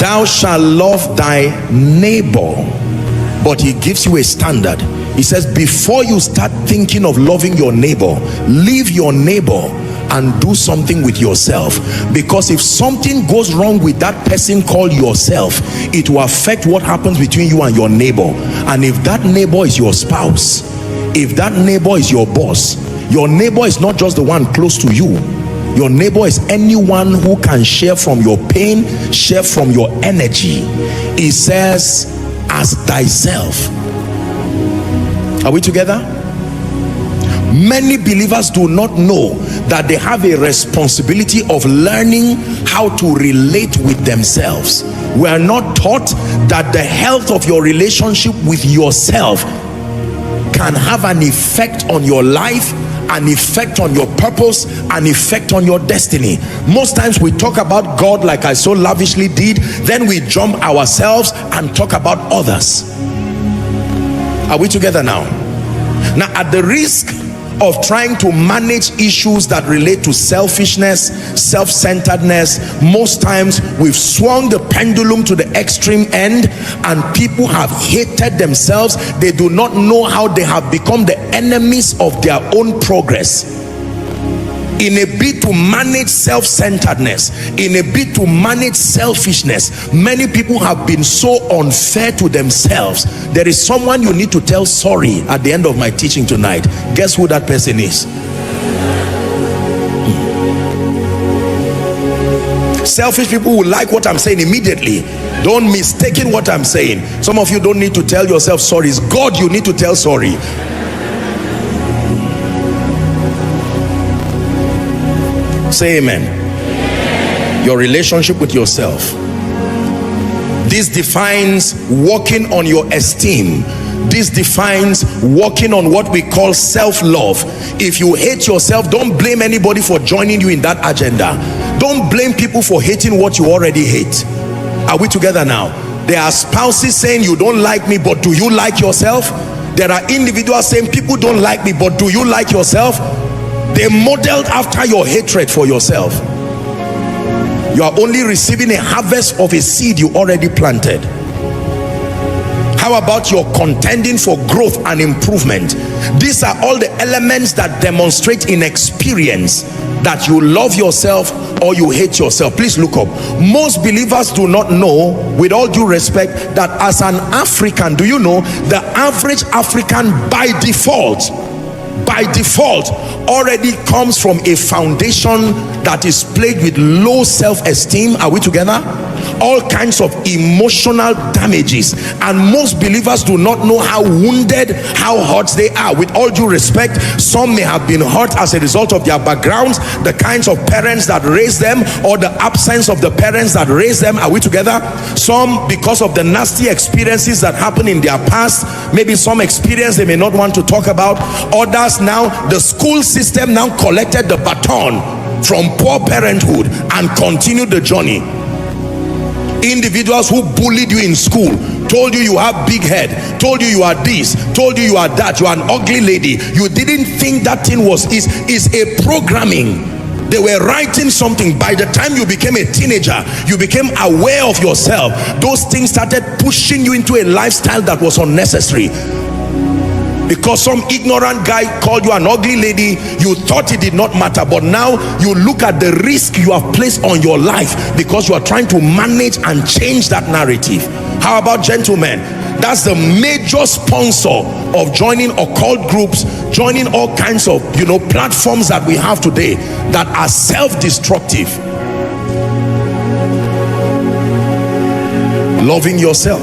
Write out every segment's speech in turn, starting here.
thou shalt love thy neighbor. But he gives you a standard. He says, before you start thinking of loving your neighbor, leave your neighbor and do something with yourself. Because if something goes wrong with that person called yourself, it will affect what happens between you and your neighbor. And if that neighbor is your spouse, if that neighbor is your boss, your neighbor is not just the one close to you. Your neighbor is anyone who can share from your pain, share from your energy. He says, as thyself. Are we together? Many believers do not know that they have a responsibility of learning how to relate with themselves. We are not taught that the health of your relationship with yourself can have an effect on your life, an effect on your purpose, an effect on your destiny. Most times we talk about God like I so lavishly did, then we jump ourselves and talk about others. Are we together now? Now, at the risk of trying to manage issues that relate to selfishness, self-centeredness, most times we've swung the pendulum to the extreme end and people have hated themselves. They do not know how they have become the enemies of their own progress. In a bid to manage self-centeredness, in a bid to manage selfishness, many people have been so unfair to themselves. There is someone you need to tell sorry at the end of my teaching tonight. Guess who that person is? Selfish people will like what I'm saying immediately. Don't mistake what I'm saying. Some of you don't need to tell yourself sorry. It's God you need to tell sorry. Say amen. Your relationship with yourself. This defines working on your esteem. This defines working on what we call self-love. If you hate yourself, don't blame anybody for joining you in that agenda. Don't blame people for hating what you already hate. Are we together now? There are spouses saying you don't like me, but do you like yourself? There are individuals saying people don't like me, but do you like yourself? They modeled after your hatred for yourself. You are only receiving a harvest of a seed you already planted. How about your contending for growth and improvement? These are all the elements that demonstrate in experience that you love yourself or you hate yourself. Please look up. Most believers do not know, with all due respect, that as an African, do you know the average African by default already comes from a foundation that is plagued with low self-esteem? Are we together? All kinds of emotional damages, and most believers do not know how wounded, how hurt they are. With all due respect, some may have been hurt as a result of their backgrounds, the kinds of parents that raised them, or the absence of the parents that raised them. Are we together? Some because of the nasty experiences that happened in their past, maybe some experience they may not want to talk about. Others, now the school system now collected the baton from poor parenthood and continued the journey. Individuals who bullied you in school, told you you have big head, told you you are this, told you you are that, you are an ugly lady. You didn't think that thing is a programming. They were writing something. By the time you became a teenager, you became aware of yourself. Those things started pushing you into a lifestyle that was unnecessary. Because some ignorant guy called you an ugly lady, you thought it did not matter. But now you look at the risk you have placed on your life because you are trying to manage and change that narrative. How about gentlemen? That's the major sponsor of joining occult groups, joining all kinds of platforms that we have today that are self-destructive. Loving yourself.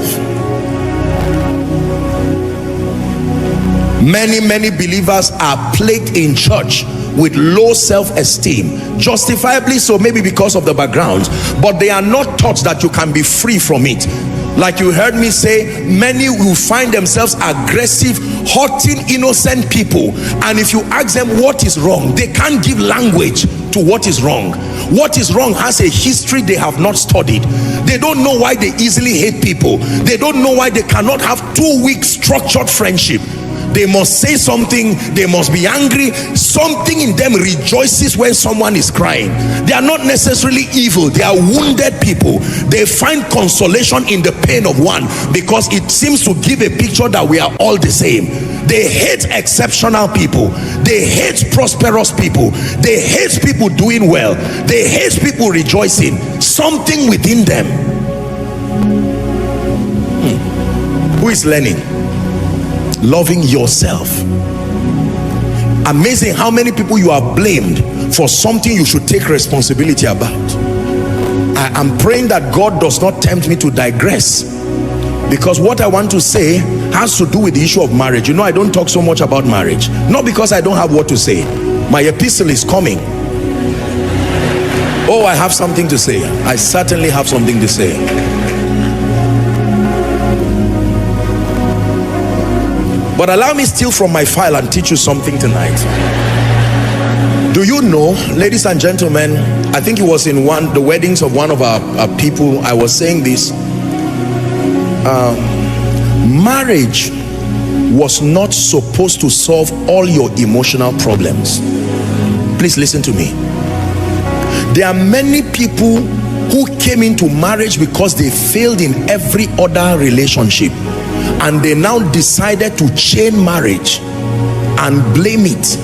Many believers are plagued in church with low self-esteem, justifiably so, maybe because of the backgrounds, but they are not taught that you can be free from it. Like you heard me say, many will find themselves aggressive, hurting innocent people, and if you ask them what is wrong, they can't give language to what is wrong. What is wrong has a history they have not studied. They don't know why they easily hate people. They don't know why they cannot have 2 week structured friendship. They must say something, they must be angry. Something in them rejoices when someone is crying. They are not necessarily evil, they are wounded people. They find consolation in the pain of one, because it seems to give a picture that we are all the same. They hate exceptional people, they hate prosperous people, they hate people doing well, they hate people rejoicing. Something within them. Who is learning? Loving yourself. Amazing how many people you are blamed for something you should take responsibility about. I am praying that God does not tempt me to digress, because what I want to say has to do with the issue of marriage. You know, I don't talk so much about marriage, not because I don't have what to say. My epistle is coming. Oh, I have something to say. I certainly have something to say. But allow me steal from my file and teach you something tonight. Do you know, ladies and gentlemen, I think it was in the weddings of one of our people, I was saying this, marriage was not supposed to solve all your emotional problems. Please listen to me. There are many people who came into marriage because they failed in every other relationship, and they now decided to chain marriage and blame it.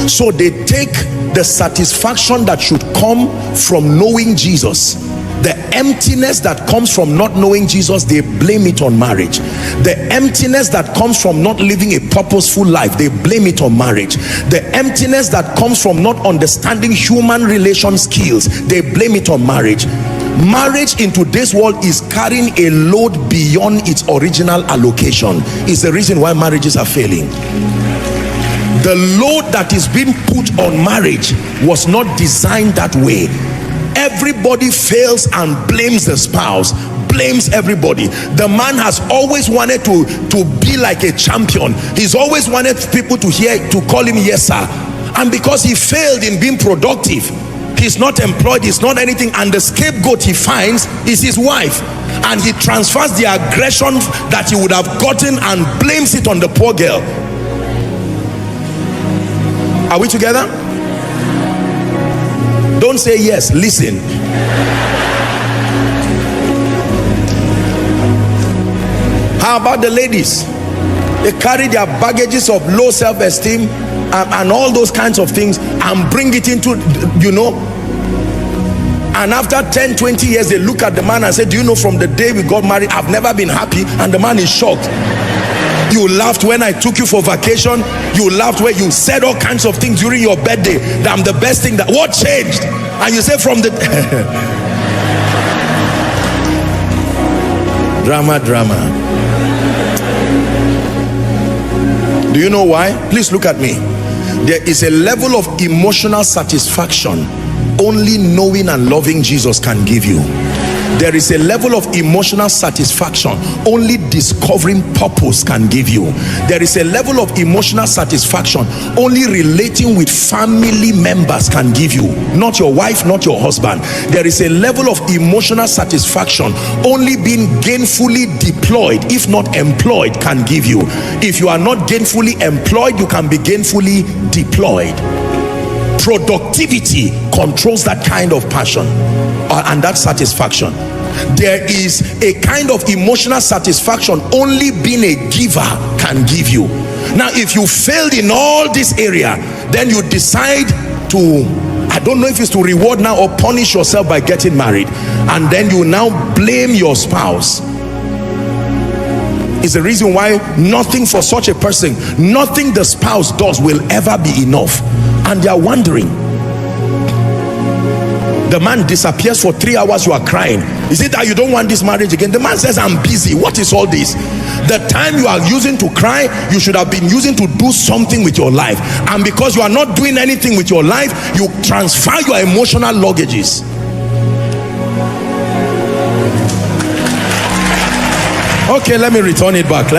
So they take the satisfaction that should come from knowing Jesus, the emptiness that comes from not knowing Jesus, they blame it on marriage. The emptiness that comes from not living a purposeful life, they blame it on marriage. The emptiness that comes from not understanding human relation skills, they blame it on marriage. Marriage in today's world is carrying a load beyond its original allocation. It's the reason why marriages are failing. The load that is being put on marriage was not designed that way. Everybody fails and blames the spouse, blames everybody. The man has always wanted to be like a champion. He's always wanted people to call him yes sir, and because he failed in being productive, he's not employed, he's not anything, and the scapegoat he finds is his wife, and he transfers the aggression that he would have gotten and blames it on the poor girl. Are we together? Don't say yes, listen. How about the ladies? They carry their baggages of low self-esteem and all those kinds of things and bring it into, you know, and after 10-20 years they look at the man and say, do you know, from the day we got married I've never been happy. And the man is shocked. You laughed when I took you for vacation, you laughed when you said all kinds of things during your birthday that I'm the best thing. That what changed? And you say from the drama. Do you know why? Please look at me. There is a level of emotional satisfaction only knowing and loving Jesus can give you. There is a level of emotional satisfaction only discovering purpose can give you. There is a level of emotional satisfaction only relating with family members can give you. Not your wife, not your husband. There is a level of emotional satisfaction only being gainfully deployed, if not employed, can give you. If you are not gainfully employed, you can be gainfully deployed. Productivity controls that kind of passion and that satisfaction. There is a kind of emotional satisfaction only being a giver can give you. Now if you failed in all this area, then you decide to, I don't know if it's to reward now or punish yourself by getting married, and then you now blame your spouse. Is the reason why nothing for such a person, nothing the spouse does will ever be enough. And they are wondering. The man disappears for 3 hours, you are crying. Is it that you don't want this marriage again? The man says, I'm busy. What is all this? The time you are using to cry, you should have been using to do something with your life. And because you are not doing anything with your life, you transfer your emotional luggages. Okay, let me return it back.